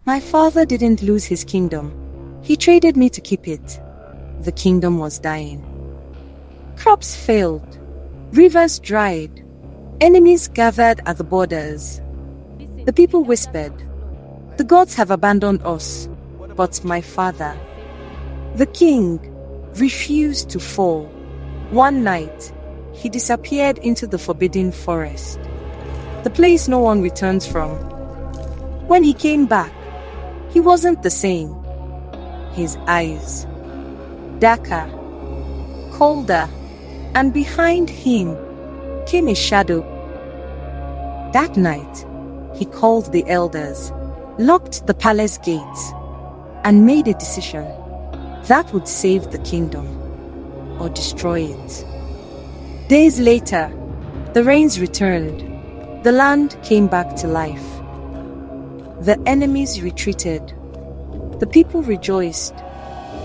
My father didn't lose his kingdom. He traded me to keep it. The kingdom was dying. Crops failed. Rivers dried. Enemies gathered at the borders. The people whispered, "The gods have abandoned us." But my father, the king, refused to fall. One night, he disappeared into the forbidden forest, the place no one returns from. When he came back, he wasn't the same. His eyes, darker, colder, and behind him came a shadow. That night, he called the elders, locked the palace gates, and made a decision that would save the kingdom or destroy it. Days later, the rains returned. The land came back to life. The enemies retreated. The people rejoiced,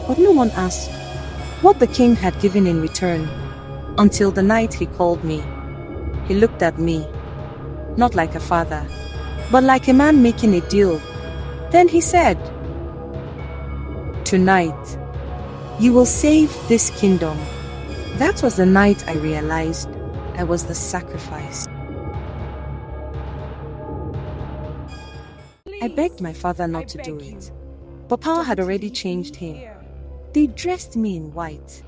but no one asked what the king had given in return until the night he called me. He looked at me, not like a father, but like a man making a deal. Then he said, "Tonight, you will save this kingdom." That was the night I realized I was the sacrifice. I begged my father not to do it, but power had already changed him. They dressed me in white,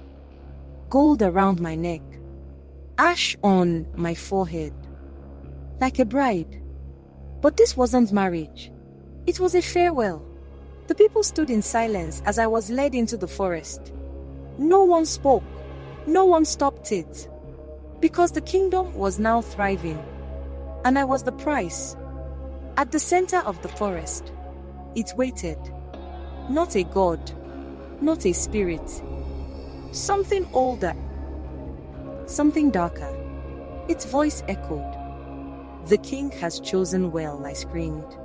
gold around my neck, ash on my forehead, like a bride. But this wasn't marriage. It was a farewell. The people stood in silence as I was led into the forest. No one spoke. No one stopped it. Because the kingdom was now thriving, and I was the price. At the center of the forest, it waited. Not a god, not a spirit. Something older, something darker. Its voice echoed. "The king has chosen well," I screamed.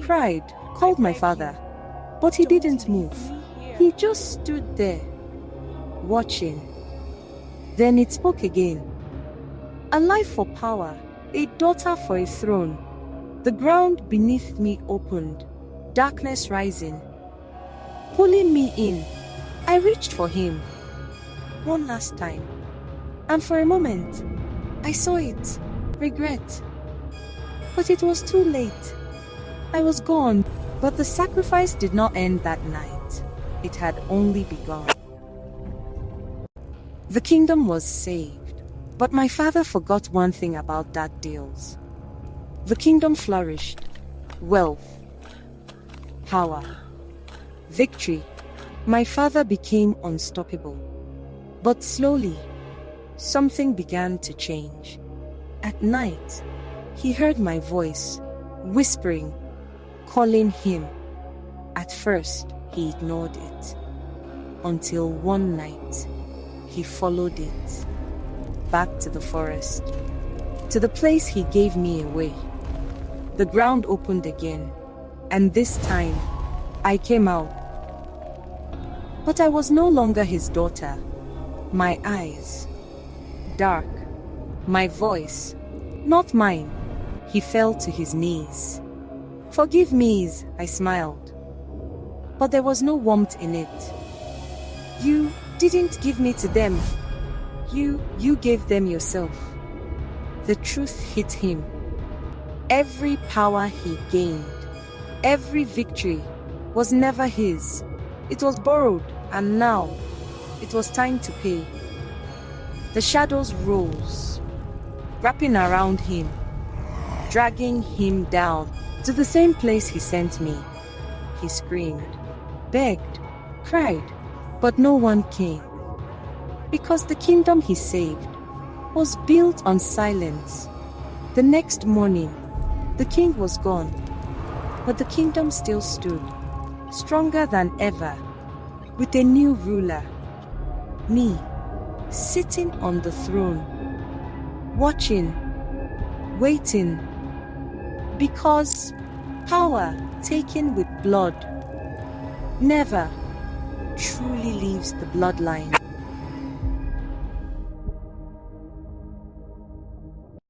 Cried, called my father, but he didn't move. He just stood there, watching. Then it spoke again. "A life for power, a daughter for a throne." The ground beneath me opened, darkness rising. Pulling me in, I reached for him. One last time. And for a moment, I saw it. Regret. But it was too late. I was gone. But the sacrifice did not end that night. It had only begun. The kingdom was saved. But my father forgot one thing about that deals. The kingdom flourished. Wealth, power, victory. My father became unstoppable. But slowly, something began to change. At night, he heard my voice, whispering, calling him. At first, he ignored it. Until one night, he followed it back to the forest, to the place he gave me away. The ground opened again, and this time, I came out. But I was no longer his daughter. My eyes, dark. My voice, not mine. He fell to his knees. "Forgive me," I smiled. But there was no warmth in it. "You didn't give me to them. You gave them yourself." The truth hit him. Every power he gained, every victory was never his. It was borrowed, and now it was time to pay. The shadows rose, wrapping around him, dragging him down to the same place he sent me. He screamed, begged, cried, but no one came. Because the kingdom he saved was built on silence. The next morning, the king was gone, but the kingdom still stood, stronger than ever, with a new ruler. Me, sitting on the throne, watching, waiting, because power taken with blood never truly leaves the bloodline.